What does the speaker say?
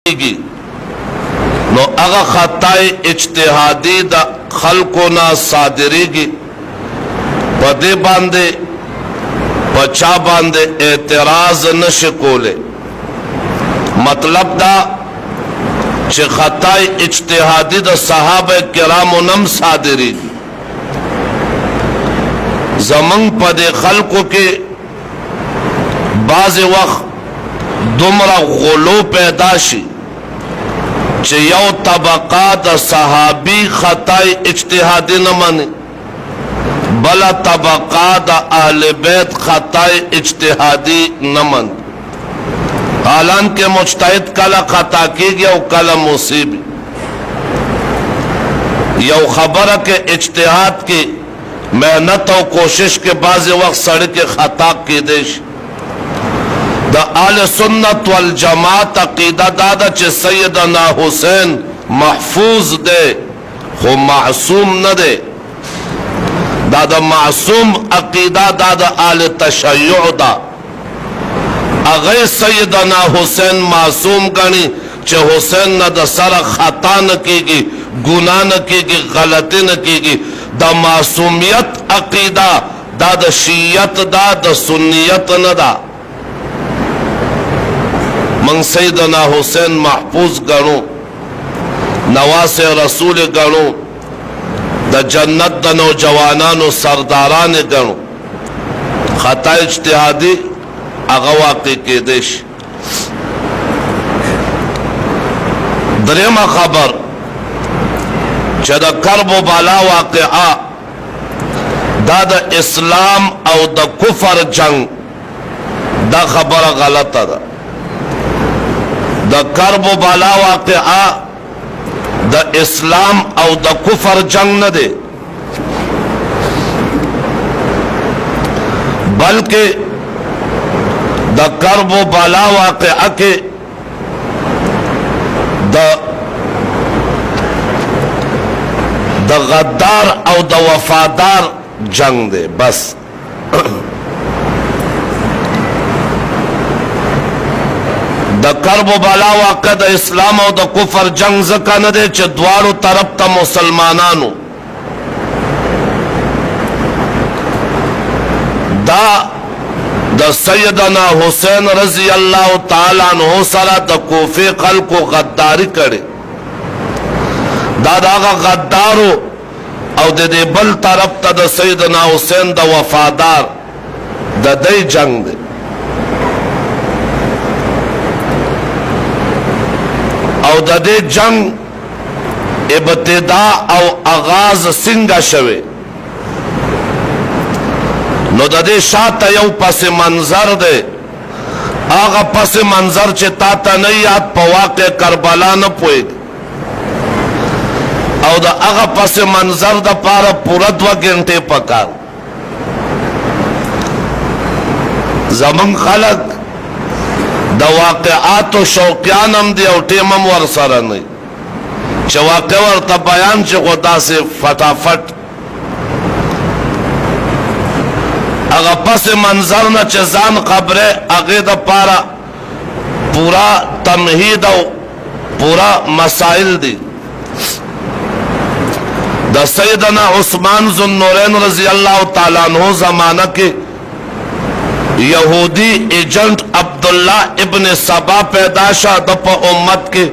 کی نو اغا خطای اجتہادی دا خلقونا صادری کی پدے باندے پچا باندے اعتراض نشکولے مطلب دا چھ خطای اجتہادی دا صحابہ کرامو نم صادری کی زمن پدے خلقو کے بعض وقت دمرا غلو پیدا شی چھ یو طبقہ دا صحابی خطای اجتہادی نمانی بلا طبقہ دا اہل بیت خطای اجتہادی نمانی حالانکہ مجتہد کلا خطا کی گیا و کلا مصیبی یو خبر کے اجتہاد کی محنت و کوشش کے بعض وقت سڑک خطا کی دیش دا آل سنت والجماعت عقیدہ دادا چھ سیدنا حسین محفوظ دے خو معصوم نہ دے دادا معصوم عقیدہ دادا آل تشیع دا اغیر سیدنا حسین معصوم گنی چھ حسین نہ دا سر خطا نہ کی گی گناہ نہ کی گی غلطی نہ کی گی دا معصومیت عقیدہ دادا شیعت دا سنیت نہ دا من سیدنا حسین محفوظ گنو نواس رسول گنو دا جنت دا نوجوانان و سرداران گنو خطا اجتہادی اغواقی کے دیش دریم خبر چھ دا کرب و بالا واقعا دا اسلام او دا کفر جنگ دا خبر غلط دا دا کرب و بالا واقعا دا اسلام او دا کفر جنگ نہ دے بلکہ دا کرب و بالا واقعا کے دا غدار او دا وفادار جنگ دے بس دا کرب و بالا واقع دا اسلام او دا کفر جنگ زکا نہ دے چھ دوارو طرف تا مسلمانانو دا سیدنا حسین رضی اللہ تعالیٰ عنہ سرا دا کوفی خلق و غداری کرے دا آغا غدارو او دے بل طرف تا دا سیدنا حسین دا وفادار دا دی جنگ دے او دا دے جنگ ابتدا او آغاز سنگا شوے نو دا دے شاعت یو پس منظر دے آغا پس منظر چے تاتا نہیں یاد پا واقع کربلا نہ پوئے او دا آغا پس منظر دا پارا پورا 2 گھنٹے پکار زمان خلق دا واقعات و شوقیان ہم دی او ٹیمم ورسارا نہیں چھ واقع ورطا بیان چھ خدا سے فٹافٹ اگا پس منظر نا چھ زان قبرے اگے دا پارا پورا تمہید و پورا مسائل دی دا سیدنا عثمان ذو النورین رضی اللہ تعالیٰ عنہ زمانہ کے یہودی ایجنٹ عبداللہ ابن سبا پیدا شاہ دا پا امت کے